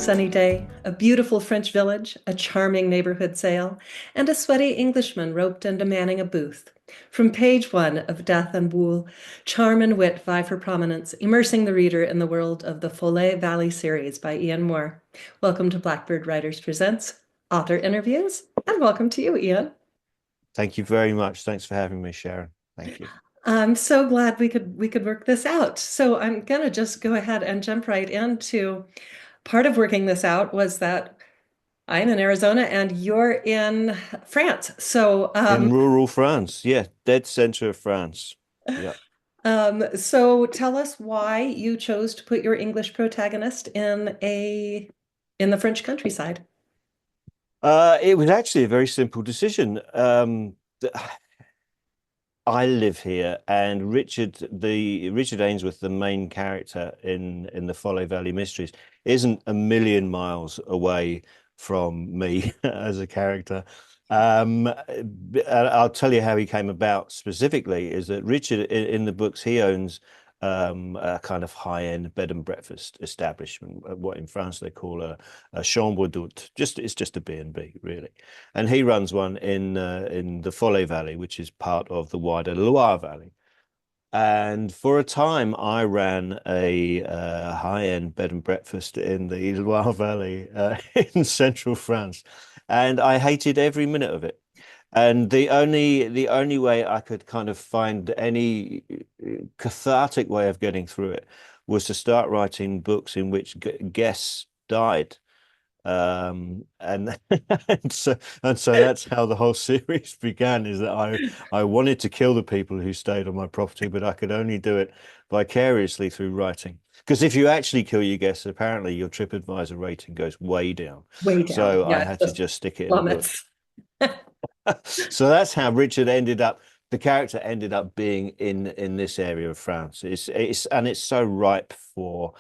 sunny day, a beautiful French village, a charming neighborhood sale, and a sweaty Englishman roped into manning a booth. From page one of Death and Wool, charm and wit vie for prominence, immersing the reader in the world of the Follet Valley series by Ian Moore. Welcome to Blackbird Writers Presents Author Interviews, and welcome to you, Ian. Thank you very much. Thanks for having me, Sharon. Thank you. I'm so glad we could work this out. So I'm gonna just go ahead and jump right into part of working this out was that I'm in Arizona and you're in France. So, In rural France, yeah, dead center of France. Yeah. so tell us why you chose to put your English protagonist in the French countryside. It was actually a very simple decision. I live here, and Richard Ainsworth, the main character in the Folly Valley Mysteries, isn't a million miles away from me as a character. I'll tell you how he came about specifically is that Richard in the books he owns a kind of high-end bed and breakfast establishment, what in France they call a chambre d'hôte. It's just a B&B really, and he runs one in the Follet Valley, which is part of the wider Loire Valley. And for a time, I ran a high-end bed and breakfast in the Loire Valley in central France, and I hated every minute of it. And the only way I could kind of find any cathartic way of getting through it was to start writing books in which guests died. And and so that's how the whole series began, is that I wanted to kill the people who stayed on my property, but I could only do it vicariously through writing. Because if you actually kill your guests, apparently your TripAdvisor rating goes way down. Way down. So I Yeah, it had to just just stick it in a book. plummets. So that's how Richard ended up. The character ended up being in this area of France. It's so ripe for.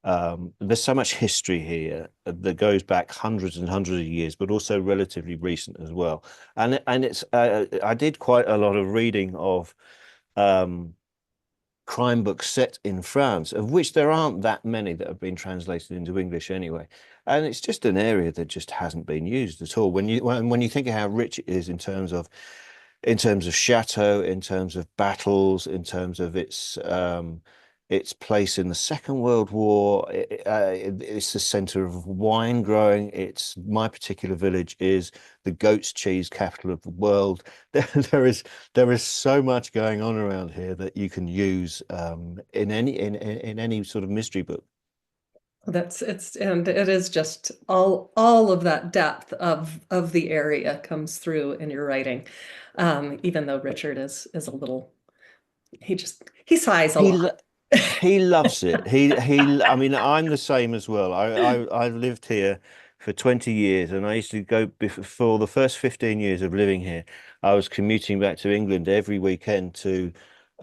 There's so much history here that goes back hundreds and hundreds of years, but also relatively recent as well. And it's I did quite a lot of reading of um, crime books set in France, of which there aren't that many that have been translated into English anyway. And it's just an area that just hasn't been used at all. When you think of how rich it is in terms of chateau, in terms of battles, in terms of its place in the Second World War. It's the center of wine growing. It's my particular village is the goat's cheese capital of the world. There is so much going on around here that you can use in any sort of mystery book. And it is just all of that depth of the area comes through in your writing. Even though Richard is a little he sighs a He lot. lo- he loves it. I mean, I'm the same as well. I've lived here for 20 years, and I used to go before the first 15 years of living here. I was commuting back to England every weekend to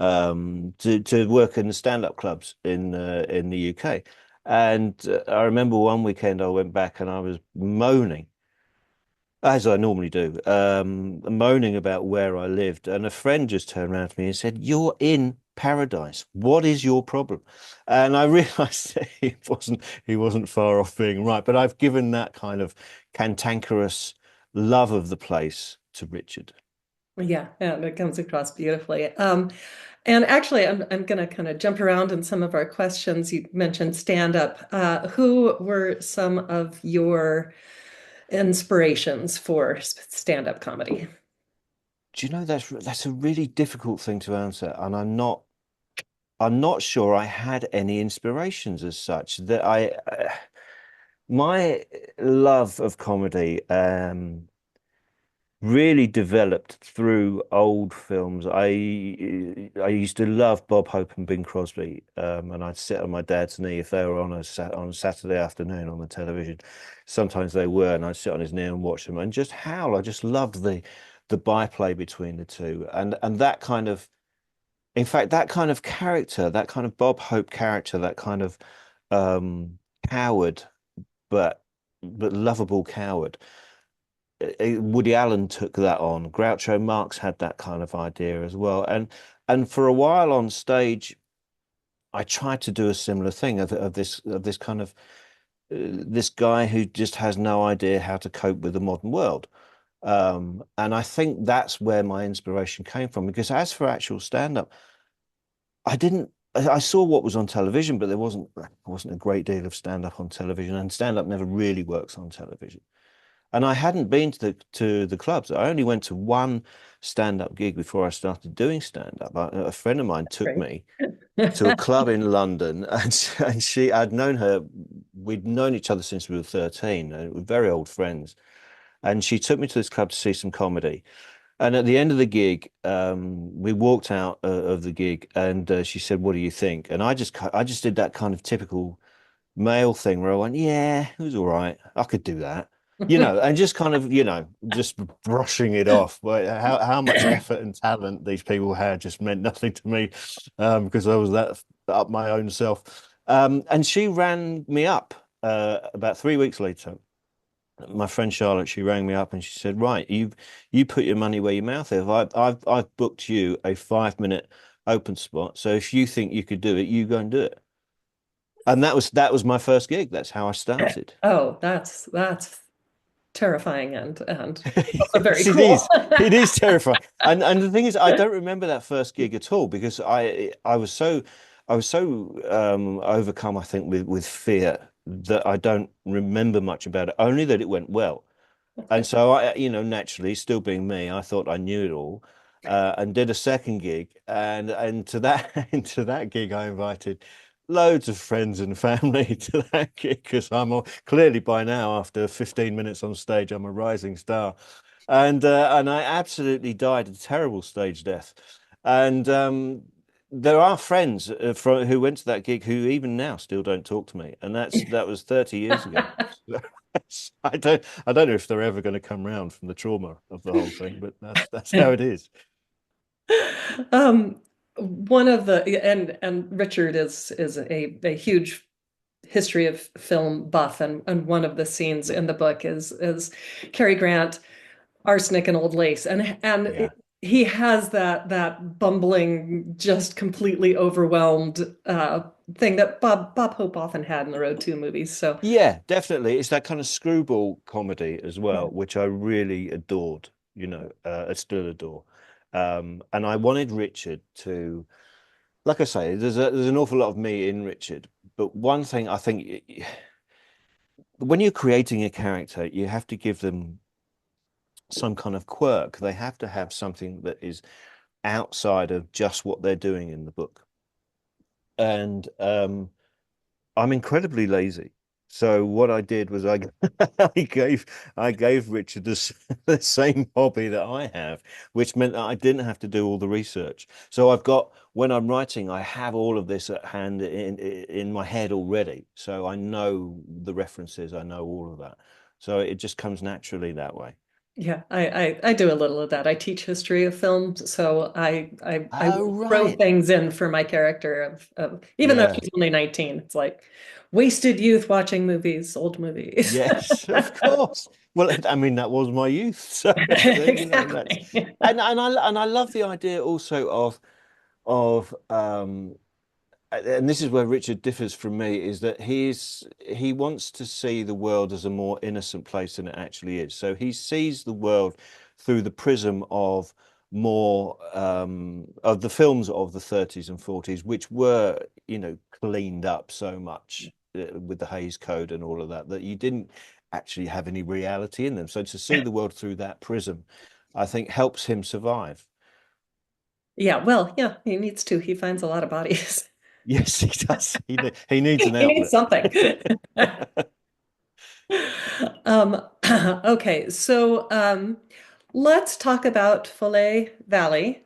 work in the stand-up clubs in the UK. And I remember one weekend I went back and I was moaning, as I normally do, moaning about where I lived. And a friend just turned around to me and said, "You're in paradise. What is your problem?" And I realized that he wasn't far off being right. But I've given that kind of cantankerous love of the place to Richard. Yeah, and it comes across beautifully. And actually, I'm going to kind of jump around in some of our questions. You mentioned stand up. Who were some of your inspirations for stand up comedy? Do you know that's a really difficult thing to answer, and I'm not sure I had any inspirations as such. My love of comedy really developed through old films. I used to love Bob Hope and Bing Crosby, and I'd sit on my dad's knee if they were on a Saturday afternoon on the television. Sometimes they were, and I'd sit on his knee and watch them and just howl. I just loved the byplay between the two, and that kind of, in fact, that kind of character, that kind of Bob Hope character, that kind of coward, but lovable coward. Woody Allen took that on. Groucho Marx had that kind of idea as well. And for a while on stage, I tried to do a similar thing of this kind of this guy who just has no idea how to cope with the modern world. And I think that's where my inspiration came from. Because as for actual stand-up, I didn't. I saw what was on television, but there wasn't a great deal of stand-up on television, and stand-up never really works on television. And I hadn't been to the clubs. I only went to one stand-up gig before I started doing stand-up. A friend of mine took Great. me to a club in London, and I'd known her. We'd known each other since we were 13, and we were very old friends. And she took me to this club to see some comedy. And at the end of the gig, we walked out of the gig, and she said, "What do you think?" And I just did that kind of typical male thing where I went, "Yeah, it was all right. I could do that." And just kind of, just brushing it off. But how much effort and talent these people had just meant nothing to me, because I was that up my own self. And she ran me up about 3 weeks later. My friend Charlotte, she rang me up and she said, "Right, you put your money where your mouth is. I've booked you a 5 minute open spot. So if you think you could do it, you go and do it." And that was my first gig. That's how I started. Oh, that's terrifying and also very Yes, it cool. is. It is terrifying. And the thing is, I don't remember that first gig at all because I was so overcome, I think, with fear that I don't remember much about it. Only that it went well. And so naturally, still being me, I thought I knew it all, and did a second gig, and to that into that gig, I invited loads of friends and family to that gig because clearly by now, after 15 minutes on stage, I'm a rising star, and I absolutely died a terrible stage death, and there are friends who went to that gig who even now still don't talk to me, and that was 30 years ago. I don't know if they're ever going to come round from the trauma of the whole thing, but that's how it is. Um, one of the and Richard is a huge history of film buff, and one of the scenes in the book is Cary Grant, arsenic and old lace, Yeah. he has that bumbling, just completely overwhelmed thing that Bob Hope often had in the Road 2 movies. So Yeah, definitely. It's that kind of screwball comedy as yeah, well, which I really adored, I still adore. And I wanted Richard to, like I say, there's an awful lot of me in Richard, but one thing I think when you're creating a character, you have to give them some kind of quirk. They have to have something that is outside of just what they're doing in the book. And I'm incredibly lazy. So what I did was I gave I gave Richard the same hobby that I have, which meant that I didn't have to do all the research. So when I'm writing, I have all of this at hand in my head already. So I know the references, I know all of that. So it just comes naturally that way. yeah, I do a little of that. I teach history of film, so I Oh, throw right. things in for my character of even though Yeah. she's only 19, it's like wasted youth watching movies, old movies. Yes, of course. Well, I mean, that was my youth. So, that's Exactly. and I love the idea also of and this is where Richard differs from me, is that he wants to see the world as a more innocent place than it actually is. So he sees the world through the prism of more of the films of the 30s and 40s, which were, cleaned up so much with the Hays Code and all of that, that you didn't actually have any reality in them. So to see the world through that prism, I think helps him survive. Yeah, well, yeah, he needs to. He finds a lot of bodies. Yes, he does. He needs an He needs outlet. something. Okay, so let's talk about Follet Valley.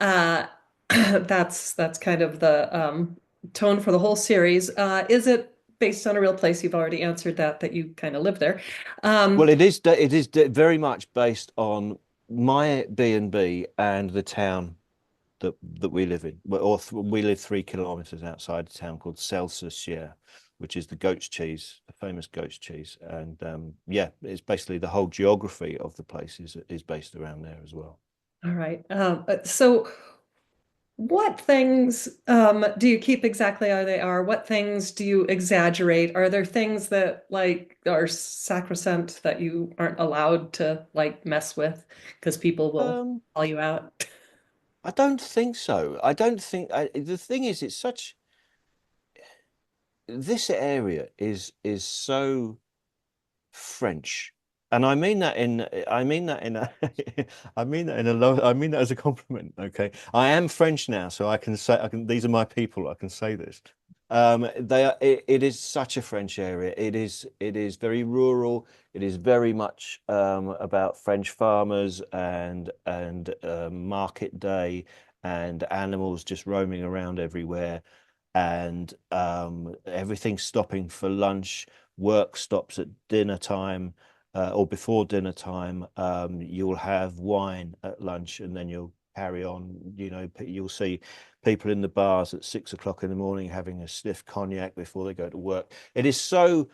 Uh, that's kind of the tone for the whole series. Is it based on a real place? You've already answered that you kind of live there. Well, Um, it is very much based on my B&B and the town that we live in. We live 3 kilometers outside a town called Celsus, which is the goat's cheese, the famous goat's cheese. And yeah, it's basically the whole geography of the place is based around there as well. all right. So What things do you keep exactly how they are? What things do you exaggerate? Are there things that like are sacrosanct that you aren't allowed to like mess with because people will Um, call you out? I don't think so. I don't think the thing is, it's such this area is so French. And I mean that in a, I mean that in a low, I mean that as a compliment. Okay. I am French now, so I can say, these are my people. I can say this. It is such a French area. It is very rural. It is very much, about French farmers and market day and animals just roaming around everywhere and everything stopping for lunch. Work stops at dinner time or before dinner time. You'll have wine at lunch and then you'll carry on. You know, you'll see people in the bars at 6 o'clock in the morning having a stiff cognac before they go to work. It is so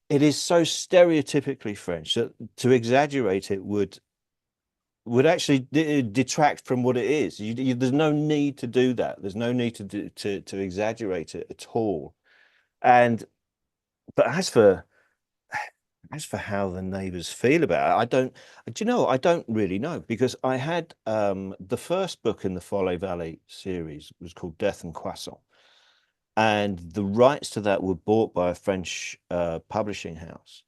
stereotypically French that to exaggerate it would actually detract from what it is. There's no need to do that. There's no need to exaggerate it at all. And but as for how the neighbors feel about it, I don't, do you know, I don't really know because I had the first book in the Follet Valley series was called Death and Croissant. And the rights to that were bought by a French publishing house.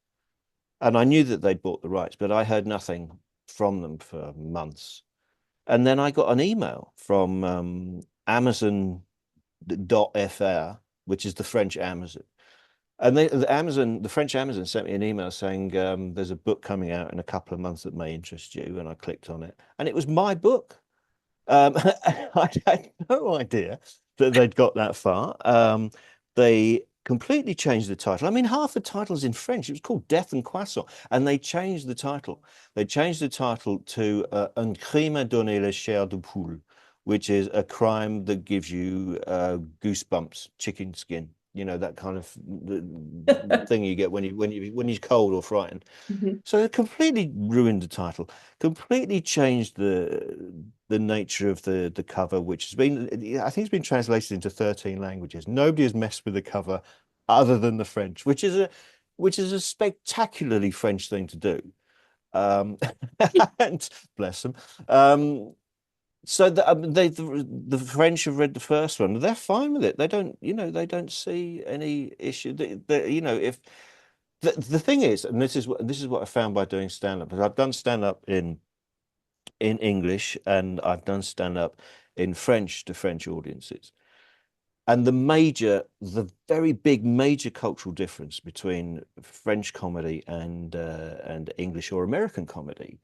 And I knew that they'd bought the rights, but I heard nothing from them for months. And then I got an email from Amazon.fr, which is the French Amazon. And the French Amazon sent me an email saying there's a book coming out in a couple of months that may interest you. And I clicked on it, and it was my book. I had no idea that they'd got that far. They completely changed the title. I mean, half the title's in French. It was called Death and Croissant, and they changed the title. They changed the title to Un crime à donner la chair de poule, which is a crime that gives you goosebumps, chicken skin. You know, that kind of the thing you get when you're cold or frightened. Mhm. So it completely ruined the title, completely changed the nature of the cover, which has been, I think it's been translated into 13 languages. Nobody has messed with the cover other than the French, which is a spectacularly French thing to do. Um, and bless them. The French have read the first one. They're fine with it. They don't, you know, they don't see any issue. You know, if the thing is, and this is what I found by doing stand up, because I've done stand up in English and I've done stand up in French to French audiences. And the very big major cultural difference between French comedy and English or American comedy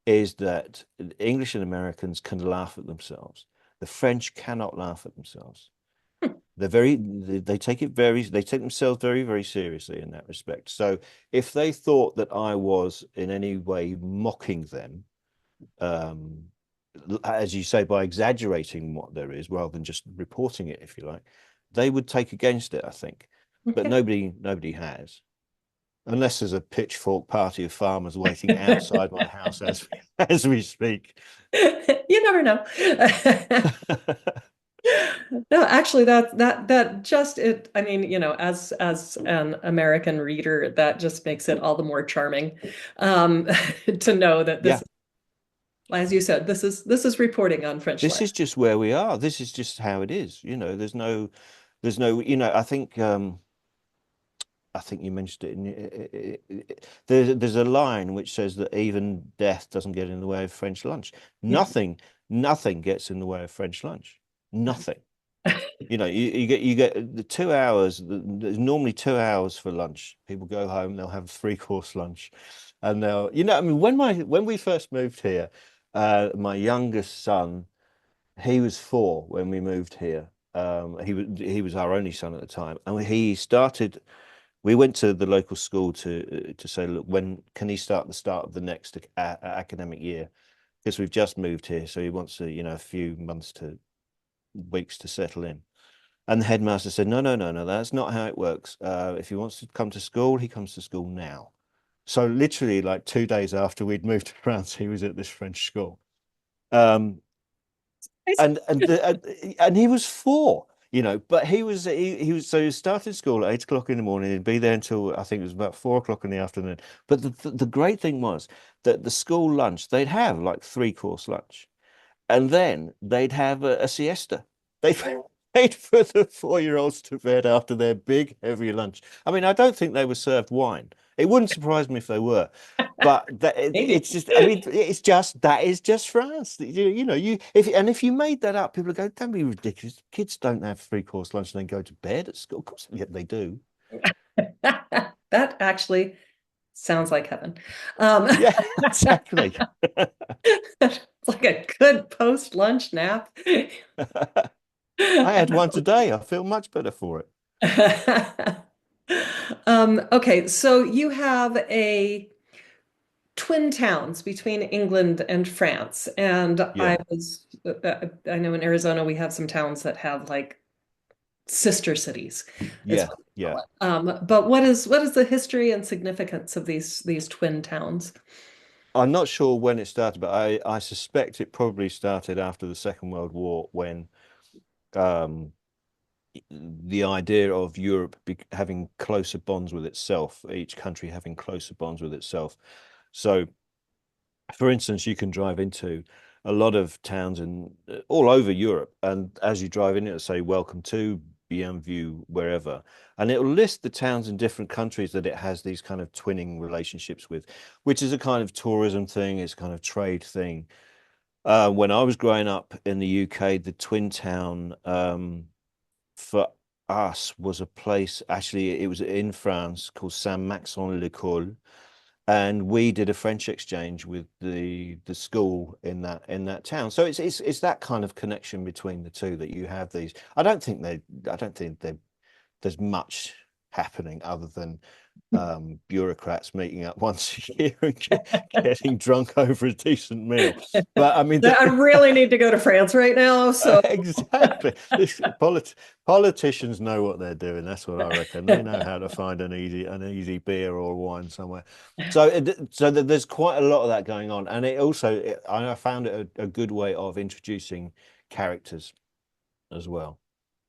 is that English and Americans can laugh at themselves. The French cannot laugh at themselves. They take they take themselves very, very seriously in that respect. So if they thought that I was in any way mocking them, um, as you say, by exaggerating what there is rather than just reporting it, if you like, they would take against it, I think. But Okay. nobody has, unless there's a pitchfork party of farmers waiting outside my house as we speak. You never know. No, actually, that just it. I mean, you know, as an American reader, that just makes it all the more charming um, to know that this, Yeah, as you said, this is reporting on French this life. is just where we are. This is just how it is. You know, there's no, you know, I think you mentioned there's a line which says that even death doesn't get in the way of French lunch. Mhm. Nothing gets in the way of French lunch. Nothing. You know, you get the 2 hours. There's normally 2 hours for lunch. People go home, they'll have a three-course lunch, and they'll, you know, I mean, when we first moved here, my youngest son, he was 4 when we moved here. He was our only son at the time, and he started. We went to the local school to say, look, when can he start the start of the next academic year? Because we've just moved here, so he wants to, you know, a few months to weeks to settle in. And the headmaster said, no, no, no, no, that's not how it works. If he wants to come to school, he comes to school now. So literally, like 2 days after we'd moved to France, he was at this French school. Um, and he was four, but he was so he started school at 8 o'clock in the morning. He'd be there until I think it was about 4 o'clock in the afternoon. But the great thing was that the school lunch, they'd have like three-course lunch, and then they'd have a siesta. They'd they'd put the 4-year-olds to bed after their big heavy lunch. I mean, I don't think they were served wine. It wouldn't surprise me if they were. But Maybe. it's just, I mean, it's just that is just France. If you made that up, people would go, "Don't be ridiculous. Kids don't have three-course lunch and then go to bed at school." Of course, yeah, they do. That actually sounds like heaven. Um, Yeah, exactly. it's like a good post-lunch nap. I had one today. I feel much better for it. Okay, so you have a twin towns between England and France, and Yeah, I know in Arizona we have some towns that have like sister cities, is yeah, what we yeah. call it. But what is the history and significance of these twin towns? I'm not sure when it started, but I suspect it probably started after the Second World War when um, the idea of Europe be having closer bonds with itself, each country having closer bonds with itself. So, for instance, you can drive into a lot of towns in all over Europe, and as you drive in, it'll say "Welcome to Bienvenue wherever," and it'll list the towns in different countries that it has these kind of twinning relationships with, which is a kind of tourism thing, it's a kind of trade thing. When I was growing up in the UK, the twin town for us was a place, actually, it was in France called Saint-Max-en-l'École, and we did a French exchange with the school in that town. So it's that kind of connection between the two that you have these. I don't think there's much happening other than bureaucrats meeting up once a year and getting drunk over a decent meal. But I mean, I really need to go to France right now, so exactly. Politicians know what they're doing. That's what I reckon. They know how to find an easy beer or wine somewhere. So there's quite a lot of that going on, and I found it a good way of introducing characters as well.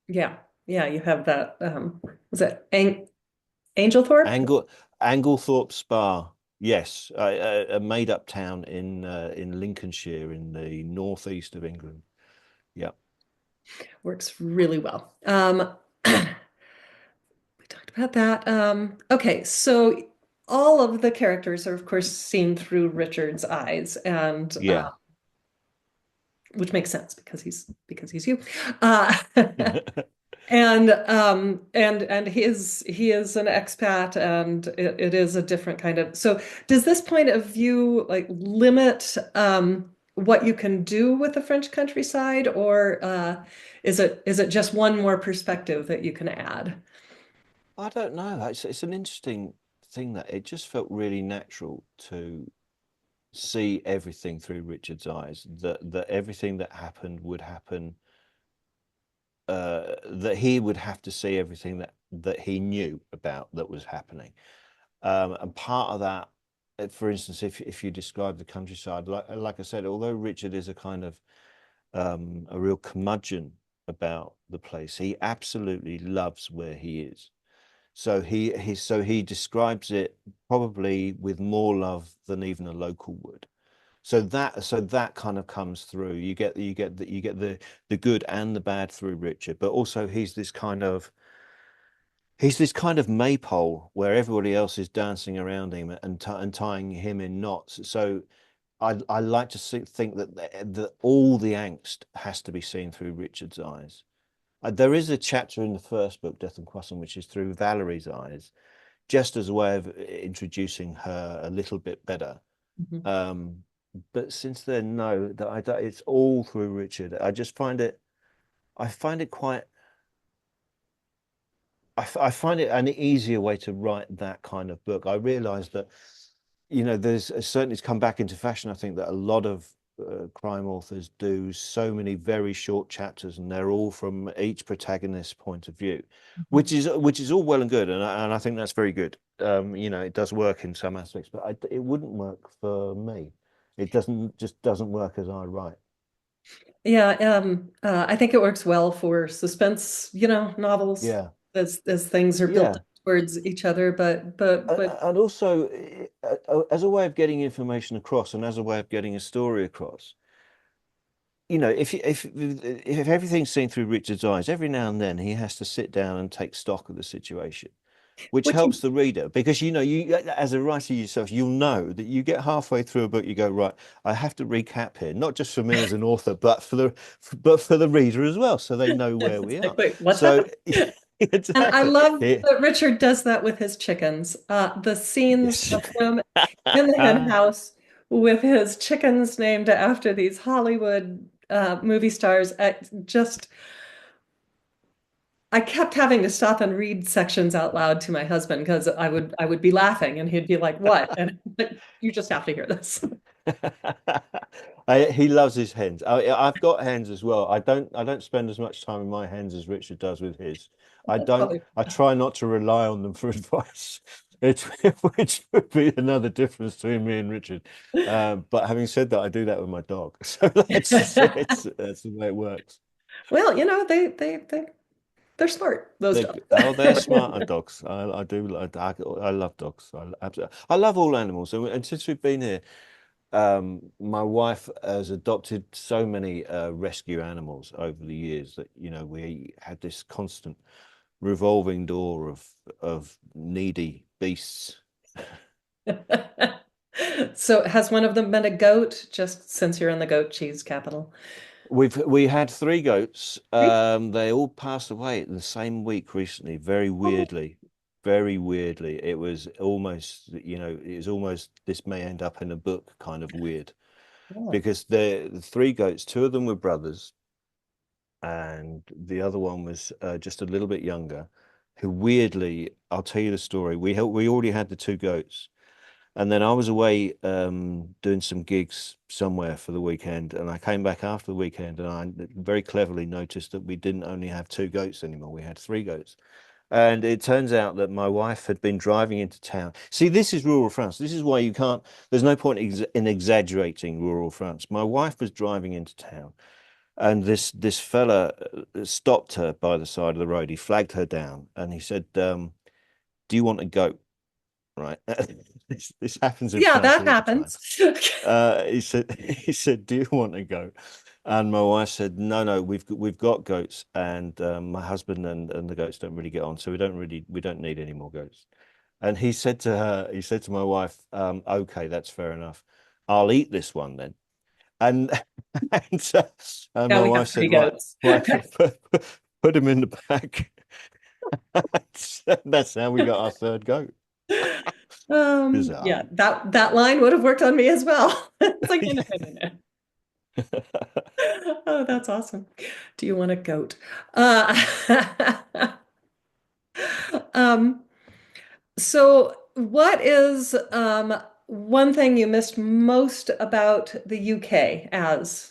yeah, yeah, you have that. Was it Angelthorpe? Angle Anglethorpe Spa, yes, a made-up town in Lincolnshire in the northeast of England. Yeah, Works really well. We talked about that. Okay, so all of the characters are, of course, seen through Richard's eyes, and yeah. which makes sense because he's you. Uh, and he is an expat, and it is a different kind of. So does this point of view like limit what you can do with the French countryside, or is it just one more perspective that you can add? I don't know. It's an interesting thing that it just felt really natural to see everything through Richard's eyes. That everything that happened would happen. That he would have to see everything that he knew about that was happening. And part of that, for instance, if you describe the countryside, like I said, although Richard is a kind of a real curmudgeon about the place, he absolutely loves where he is. So he describes it probably with more love than even a local would. So that kind of comes through. You get the good and the bad through Richard, but also he's this kind of maypole where everybody else is dancing around him and tying him in knots. So I like to think that all the angst has to be seen through Richard's eyes. There is a chapter in the first book, Death and Croissant, which is through Valerie's eyes, just as a way of introducing her a little bit better. Mhm. Um, but since then, no, it's all through Richard. I find it quite, I find it an easier way to write that kind of book. I realize that, there's certainly it's come back into fashion. I think that a lot of crime authors do so many very short chapters, and they're all from each protagonist's point of view, which is all well and good, and I think that's very good. It does work in some aspects, but it wouldn't work for me. It doesn't work as I write. Yeah, I think it works well for suspense, novels Yeah. as things are built Yeah. up towards each other. But And also, as a way of getting information across and as a way of getting a story across, if everything's seen through Richard's eyes, every now and then he has to sit down and take stock of the situation, which which helps the reader because you as a writer yourself, you'll know that you get halfway through a book, you go, right, I have to recap here, not just for me as an author, but for the reader as well, so they know where it's we like, are. wait, what's So happening? And I exactly. love Yeah. that Richard does that with his chickens. The scenes Yes. of him in the hen house with his chickens named after these Hollywood movie stars. I kept having to stop and read sections out loud to my husband because I would be laughing and he'd be like, "What?" And you just have to hear this. He loves his hens. I've got hens as well. I don't spend as much time in my hens as Richard does with his. I That's don't. probably I try not to rely on them for advice. It's which would be another difference between me and Richard. But having said that, I do that with my dog. So that's the way it works. well, they're smart, those dogs. They're smarter dogs. I do. I love dogs. I love all animals. And since we've been here, my wife has adopted so many rescue animals over the years that we had this constant revolving door of needy beasts. So has one of them been a goat, just since you're in the goat cheese capital? We had three goats. Three? They all passed away in the same week recently, very Oh, weirdly. Very weirdly. It was almost this may end up in a book kind of weird. yeah. Because the three goats, two of them were brothers, and the other one was just a little bit younger. Who weirdly, I'll tell you the story. We already had the two goats, and then I was away doing some gigs somewhere for the weekend, and I came back after the weekend, and I very cleverly noticed that we didn't only have two goats anymore. We had three goats. And it turns out that my wife had been driving into town. See, this is rural France. This is why you can't, there's no point in exaggerating rural France. My wife was driving into town, and this fella stopped her by the side of the road. He flagged her down, and he said, "Do you want a goat?" Right? This happens in Yeah, France that all the time. happens. He said, "Do you want a goat?" And my wife said, "No, no, we've got goats, and my husband and the goats don't really get on, so we don't need any more goats." And he said to my wife, "Okay, that's fair enough. I'll eat this one then." And and Now my we wife have three said, "Right, goats. right, put him in the back." That's how we got our third goat. Bizarre. Yeah, that line would have worked on me as well. It's like, no, no, no, no, no. Oh, that's awesome. Do you want a goat? Uh, um, so what is one thing you missed most about the UK as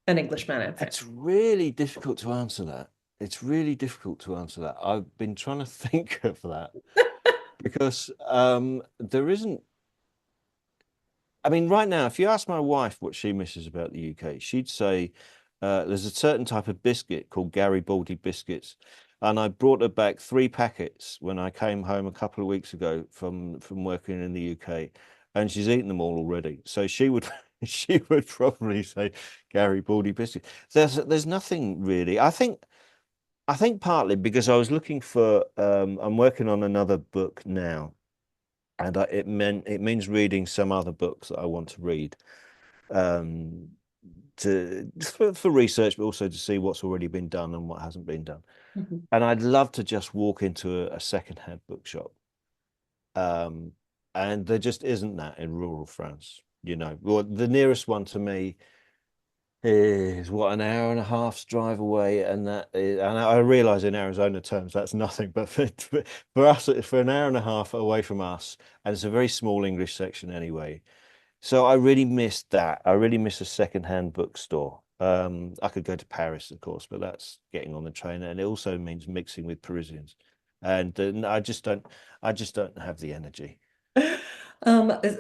an Englishman in France? It's really difficult to answer that. It's really difficult to answer that. I've been trying to think of that because there isn't. I mean, right now, if you ask my wife what she misses about the UK, she'd say there's a certain type of biscuit called Garibaldi biscuits, and I brought her back three packets when I came home a couple of weeks ago from working in the UK, and she's eaten them all already. So she would she would probably say Garibaldi biscuit. There's nothing really. I think partly because I was looking for I'm working on another book now, and it means reading some other books that I want to read um, for research, but also to see what's already been done and what hasn't been done. Mhm. And I'd love to just walk into a secondhand bookshop, um, and there just isn't that in rural France. Well, the nearest one to me is what, an hour and a half's drive away, and I realize in Arizona terms that's nothing, but for us, for an hour and a half away from us, and it's a very small English section anyway. So I really missed that. I really miss a secondhand bookstore. I could go to Paris, of course, but that's getting on the train, and it also means mixing with Parisians, and I just don't have the energy.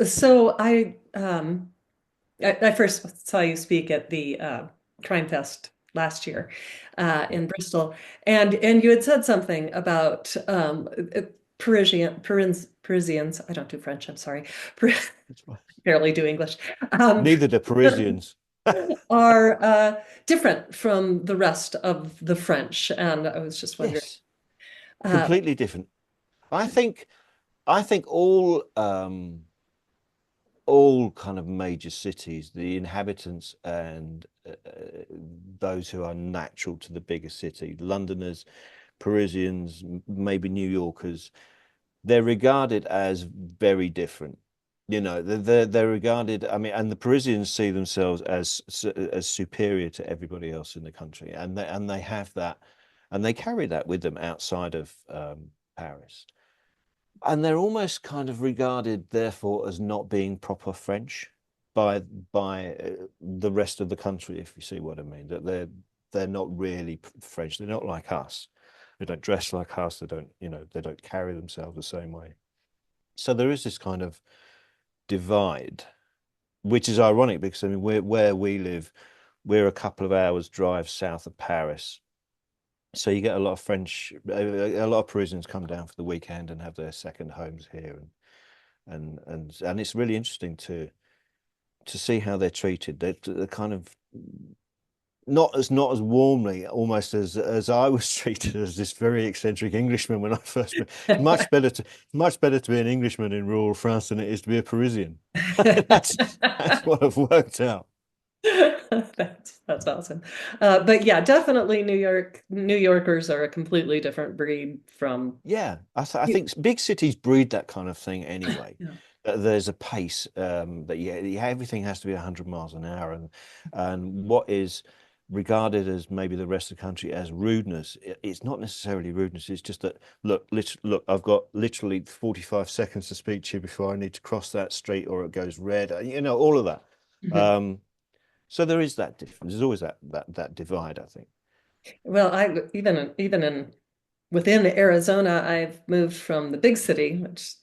So I first saw you speak at the Crime Fest last year in Bristol, and you had said something about Parisians. I don't do French. I'm sorry. That's right. Barely do English. Um, Neither do Parisians. are different from the rest of the French, and I was just wondering. Yes, Uh, completely different. I think I think all kind of major cities, the inhabitants and those who are natural to the bigger city, Londoners, Parisians, maybe New Yorkers, they're regarded as very different. You know, they're regarded. I mean, and the Parisians see themselves as superior to everybody else in the country, and they have that, and they carry that with them outside of Paris. And they're almost kind of regarded, therefore, as not being proper French by the rest of the country, if you see what I mean. That they're not really French. They're not like us. They don't dress like us. They don't, they don't carry themselves the same way. So there is this kind of divide, which is ironic because I mean, where we live, we're a couple of hours drive south of Paris. So you get a lot of a lot of Parisians come down for the weekend and have their second homes here, and it's really interesting to see how they're treated. They're kind of not as warmly, almost as I was treated as this very eccentric Englishman when I first met. Much better to be an Englishman in rural France than it is to be a Parisian. That's what I've worked out. that's awesome. But yeah, definitely New Yorkers are a completely different breed from Yeah, I you. think big cities breed that kind of thing anyway. Yeah. There's a pace that everything has to be 100 miles an hour, and what is regarded as maybe the rest of the country as rudeness, it's not necessarily rudeness. It's just that look, I've got literally 45 seconds to speak to you before I need to cross that street or it goes red. All of that. Mhm. Um, so there is that difference. There's always that divide, I think. Well, I even in within Arizona, I've moved from the big city, which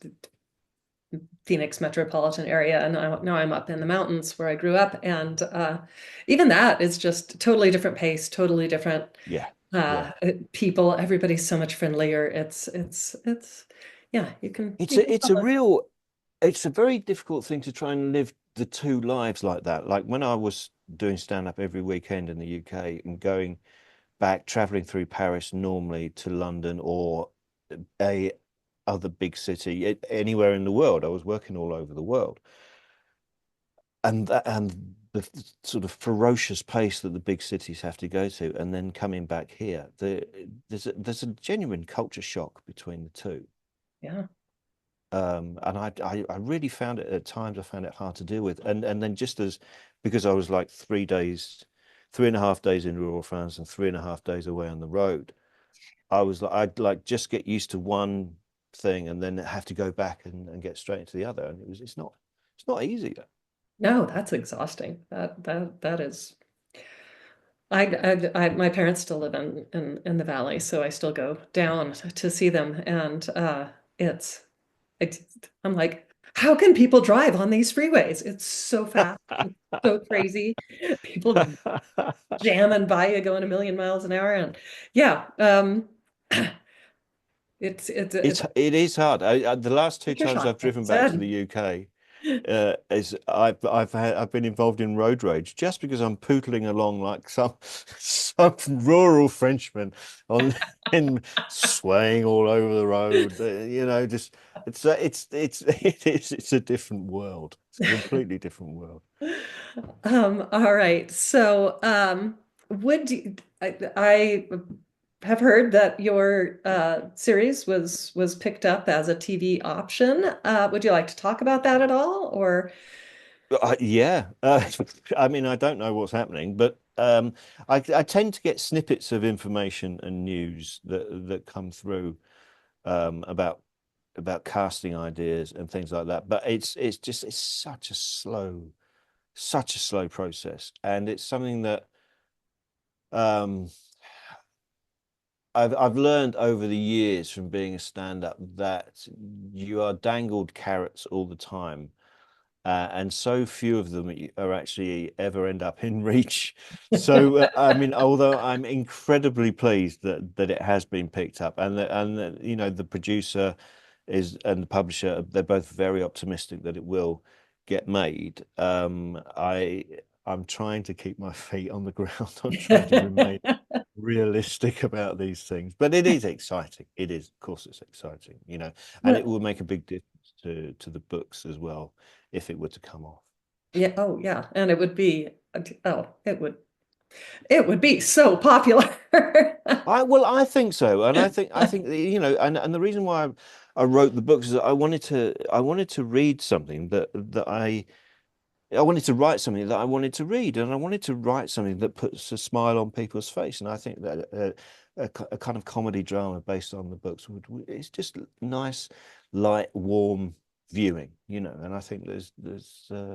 Phoenix metropolitan area, and now I'm up in the mountains where I grew up, and even that is just totally different pace, totally different Yeah, uh, yeah. people. Everybody's so much friendlier. It's yeah, It's you can a it's tell a real it's a very difficult thing to try and live the two lives like that. Like when I was doing stand up every weekend in the UK and going back, traveling through Paris normally to London or a other big city, anywhere in the world. I was working all over the world. And the sort of ferocious pace that the big cities have to go to, and then coming back here, there's a genuine culture shock between the two. yeah. And I really found it at times. I found it hard to deal with, and then just as because I was like 3 days, 3.5 days in rural France and 3.5 days away on the road, I was like I'd like just get used to one thing and then have to go back and get straight into the other, and it's not easy. No, that's exhausting. That is. My parents still live in the valley, so I still go down to see them, and it's, it's I'm like, how can people drive on these freeways? It's so fast, it's so crazy. People jamming by you going a million miles an hour, and yeah, it's It is hard. The last two picture times shock, I've like you driven back to said. the UK, is I've been involved in road rage just because I'm pootling along like some rural Frenchman on and swaying all over the road. Just it's a different world. It's a completely different world. All right. So, would you, I have heard that your series was picked up as a TV option. Would you like to talk about that at all? Or Yeah, I mean, I don't know what's happening, but I tend to get snippets of information and news that come through about casting ideas and things like that. But it's such a slow process, and it's something that um, I've learned over the years from being a stand-up that you are dangled carrots all the time and so few of them are actually ever end up in Reach. So I mean, although I'm incredibly pleased that it has been picked up, you know, the producer is and the publisher, they're both very optimistic that it will get made. I'm trying to keep my feet on the ground. I'm trying to remain realistic about these things, but it is exciting. It is, of course, it's exciting, you know, and it Well, will make a big difference to the books as well if it were to come off. yeah, oh yeah, and it would be it would be so popular. I think so, and I think you know, and the reason why I wrote the books is that I wanted to read something that I wanted to write something that I wanted to read, and I wanted to write something that puts a smile on people's face. And I think that a kind of comedy drama based on the books it's just nice, light, warm viewing, you know. And I think there's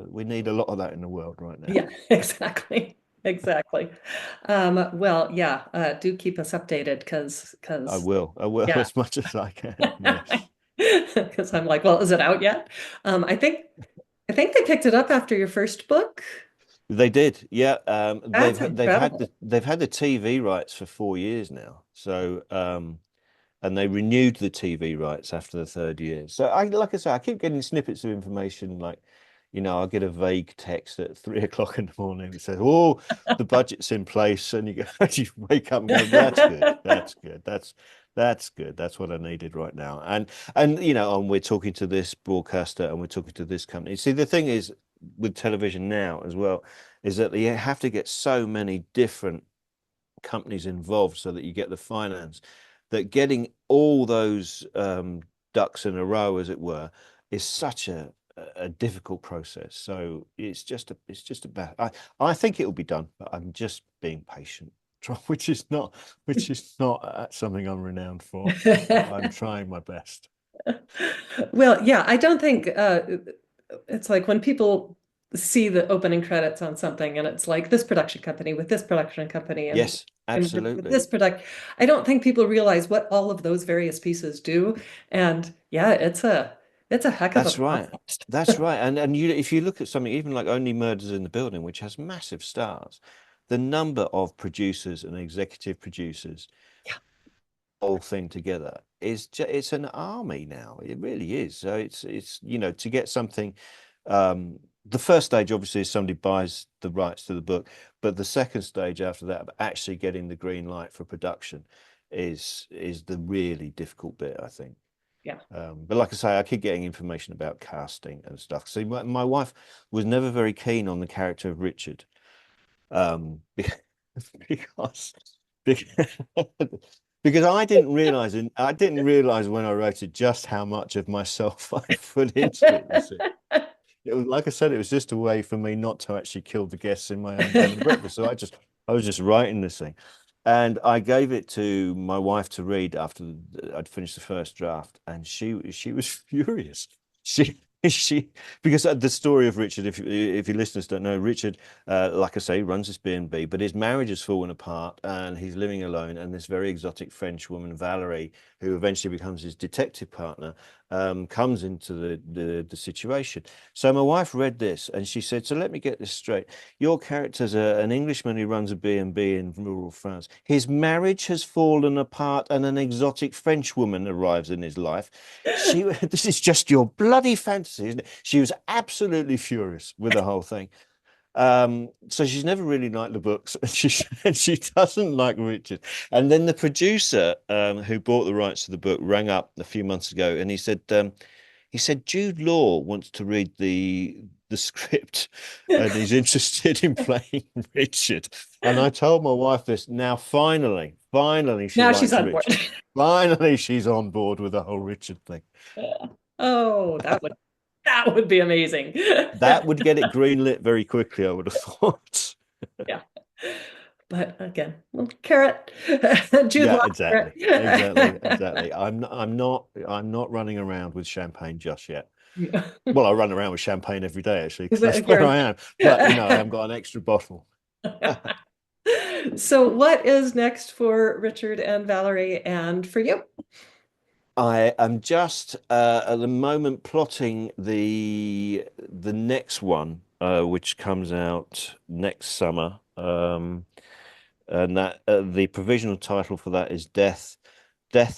we need a lot of that in the world right now. Yeah, exactly. Exactly. Well, yeah, do keep us updated because I will yeah. as much as I can. Yes, Because I'm like, well, is it out yet? I think they picked it up after your first book. they did. Yeah, That's incredible. they've had the TV rights for 4 years now. So and they renewed the TV rights after the third year. So like I say, I keep getting snippets of information, like, you know, I'll get a vague text at 3 o'clock in the morning that says, "Oh, the budget's in place," and you go, you wake up and go, "That's good, that's good, that's good, that's what I needed right now." And you know, and we're talking to this broadcaster and we're talking to this company. See, the thing is with television now as well, is that you have to get so many different companies involved so that you get the finance, that getting all those ducks in a row, as it were, is such a difficult process. So it's just about I think it will be done, but I'm just being patient, which is not something I'm renowned for, but I'm trying my best. Well, yeah, I don't think it's like when people see the opening credits on something and it's like this production company with this production company Yes, and with absolutely. this product. I don't think people realize what all of those various pieces do. And yeah, it's a heck of a That's right. process. That's right. And you if you look at something even like Only Murders in the Building, which has massive stars, the number of producers and executive producers whole thing together is it's an army now. It really is. So it's you know, to get something the first stage obviously is somebody buys the rights to the book, but the second stage after that, actually getting the green light for production is the really difficult bit, I think. Yeah. But like I say, I keep getting information about casting and stuff. See, my wife was never very keen on the character of Richard, because because because I didn't realize when I wrote it just how much of myself I put into it. You see, it was like I said, it was just a way for me not to actually kill the guests in my own bed and breakfast. So I was just writing this thing, and I gave it to my wife to read after I'd finished the first draft, and she was furious. She because the story of Richard, if your listeners don't know, Richard, like I say, runs this B&B, but his marriage has fallen apart and he's living alone. And this very exotic French woman, Valerie, who eventually becomes his detective partner, comes into the situation. So my wife read this and she said, "So let me get this straight. Your character's an Englishman who runs a B&B in rural France. His marriage has fallen apart and an exotic French woman arrives in his life. This is just your bloody fantasy, isn't it?" She was absolutely furious with the whole thing. So she's never really liked the books, and she doesn't like Richard. And then the producer, who bought the rights to the book, rang up a few months ago, and he said Jude Law wants to read the script, and he's interested in playing Richard. And I told my wife this. Now, finally, she Now she's likes on board. Richard. Finally, she's on board with the whole Richard thing. Oh, that would be amazing. That would get it greenlit very quickly, I would have thought. Yeah. But again, well, carrot, Jude Yeah, Law exactly. Exactly. carrot. Exactly. I'm not running around with champagne just yet. Yeah. Well, I run around with champagne every day actually, because that's where I Karen. am. But you know, I haven't got an extra bottle. So what is next for Richard and Valerie and for you? I am just at the moment plotting the next one, which comes out next summer. And that the provisional title for that is Death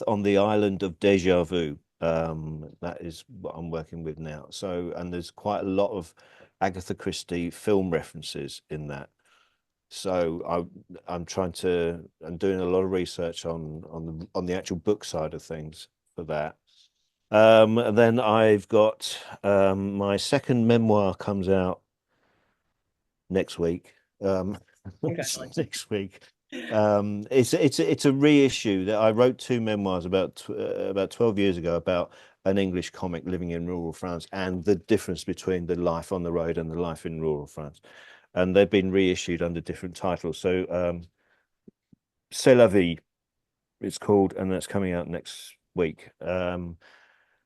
on the Island of Deja Vu. That is what I'm working with now. So, and there's quite a lot of Agatha Christie film references in that. So I'm doing a lot of research on the actual book side of things for that. And then I've got my second memoir comes out next week. Congratulations. Next week. It's a reissue that I wrote two memoirs about 12 years ago about an English comic living in rural France and the difference between the life on the road and the life in rural France. And they've been reissued under different titles. So C'est la vie, it's called, and that's coming out next week. And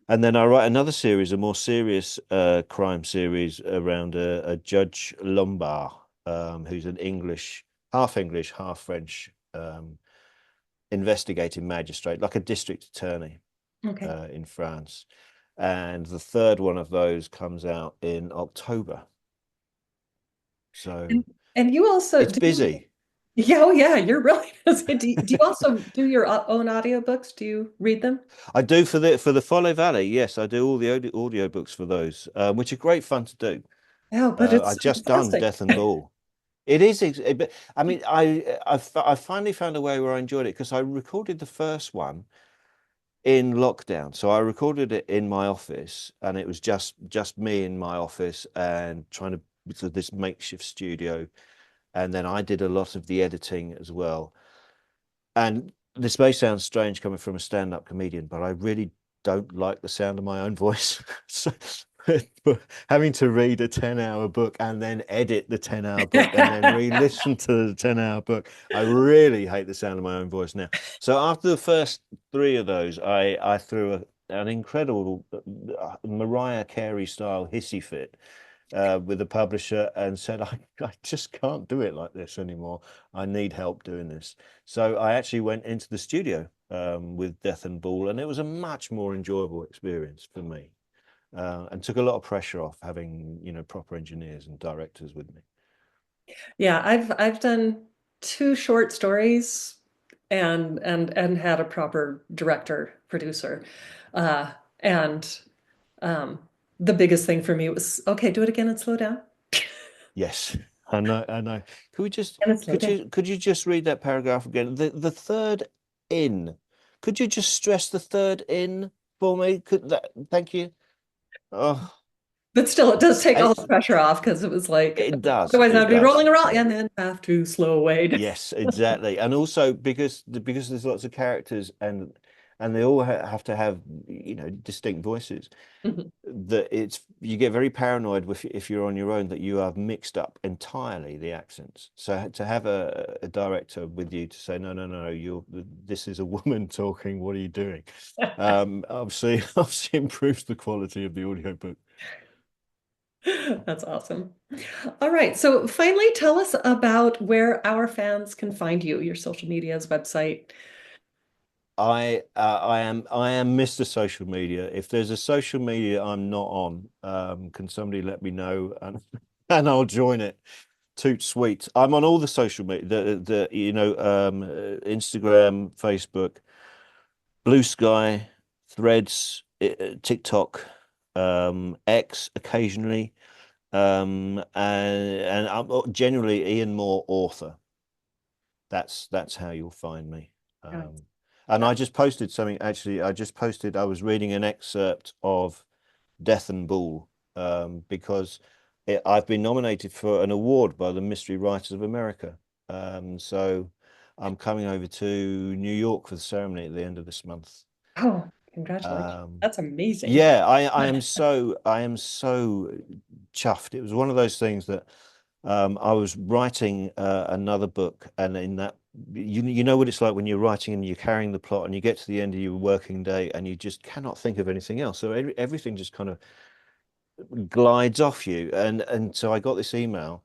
then I write another series, a more serious crime series around a Judge Lombard, who's an English, half French investigating magistrate, like a district attorney Okay. in France. And the third one of those comes out in October. So And, and you also it's do you, busy. yeah, oh yeah, you're really do you also do your own audiobooks? Do you read them? I do for the Follow Valley. Yes, I do all the audio books for those, which are great fun to do. Oh, but it's I so just done exhausting. Death and Ball. It is, but I mean, I finally found a way where I enjoyed it because I recorded the first one in lockdown. So I recorded it in my office, and it was just me in my office and trying to so this makeshift studio, and then I did a lot of the editing as well. And this may sound strange coming from a stand-up comedian, but I really don't like the sound of my own voice. So, but having to read a 10-hour book and then edit the 10-hour book and then re-listen to the 10-hour book, I really hate the sound of my own voice now. So after the first three of those, I threw an incredible Mariah Carey style hissy fit with the publisher and said, I just can't do it like this anymore. I need help doing this. So I actually went into the studio with Death and Ball, and it was a much more enjoyable experience for me, and took a lot of pressure off having, proper engineers and directors with me. Yeah, I've done two short stories and had a proper director, producer. Uh and um the biggest thing for me was okay, do it again and slow down. Yes, I know, I know. Could we just, And slow could down. you just read that paragraph again? The third in. Could you just stress the third in for me? Thank you. Oh, But still, it does take all the it's pressure off because it was like it does. otherwise It I'd be does. rolling around Yeah. and then have to slow away. Yes, exactly. And also because there's lots of characters and they all have to have, distinct voices, that it's you get very paranoid if you're on your own that you have mixed up entirely the accents. So to have a director with you to say, no, no, no, this is a woman talking, what are you doing? Obviously obviously improves the quality of the audiobook. That's awesome. All right. So finally, tell us about where our fans can find you, your social medias, website. I am Mr. Social Media. If there's a social media I'm not on, can somebody let me know and and I'll join it. Toot sweet. I'm on all the social media, Instagram, Facebook, Blue Sky, Threads, TikTok, X occasionally, and I'm generally Ian Moore author. That's how you'll find me. Right. And I just posted something. Actually, I just posted. I was reading an excerpt of Death and Bull because I've been nominated for an award by the Mystery Writers of America. So I'm coming over to New York for the ceremony at the end of this month. Oh, congratulations. Um, That's amazing. yeah, I am so chuffed. It was one of those things that I was writing another book, and in that, you know what it's like when you're writing and you're carrying the plot, and you get to the end of your working day, and you just cannot think of anything else. So everything just kind of glides off you, and so I got this email,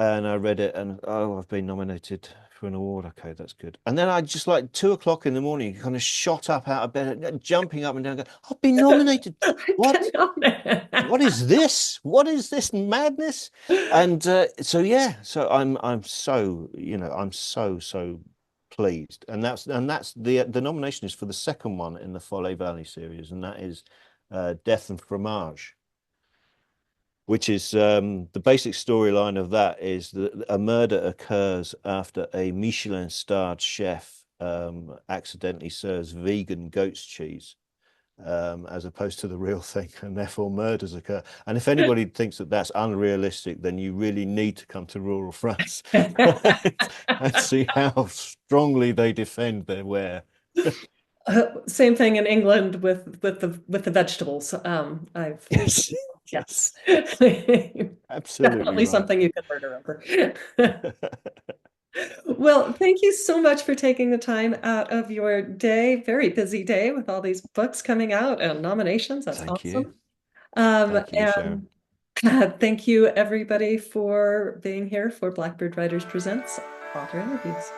and I read it, and oh, I've been nominated for an award. Okay, that's good. And then I just like 2 o'clock in the morning, kind of shot up out of bed, jumping up and down, going, I've been nominated. I've been What? on What is this? What is this madness? it. And so yeah, so I'm so I'm so pleased, and that's the nomination is for the second one in the Follet Valley series, and that is Death and Fromage, which is the basic storyline of that is that a murder occurs after a Michelin-starred chef accidentally serves vegan goat's cheese as opposed to the real thing, and therefore murders occur. And if anybody thinks that that's unrealistic, then you really need to come to rural France and see how strongly they defend their ware. Same thing in England with the vegetables. I've Yes, yes, yes, absolutely definitely right. something you could murder over. Well, thank you so much for taking the time out of your day, very busy day with all these books coming out and nominations. That's Thank you. awesome. Thank you, Sharon. And thank you everybody for being here for Blackbird Writers Presents Author Interviews.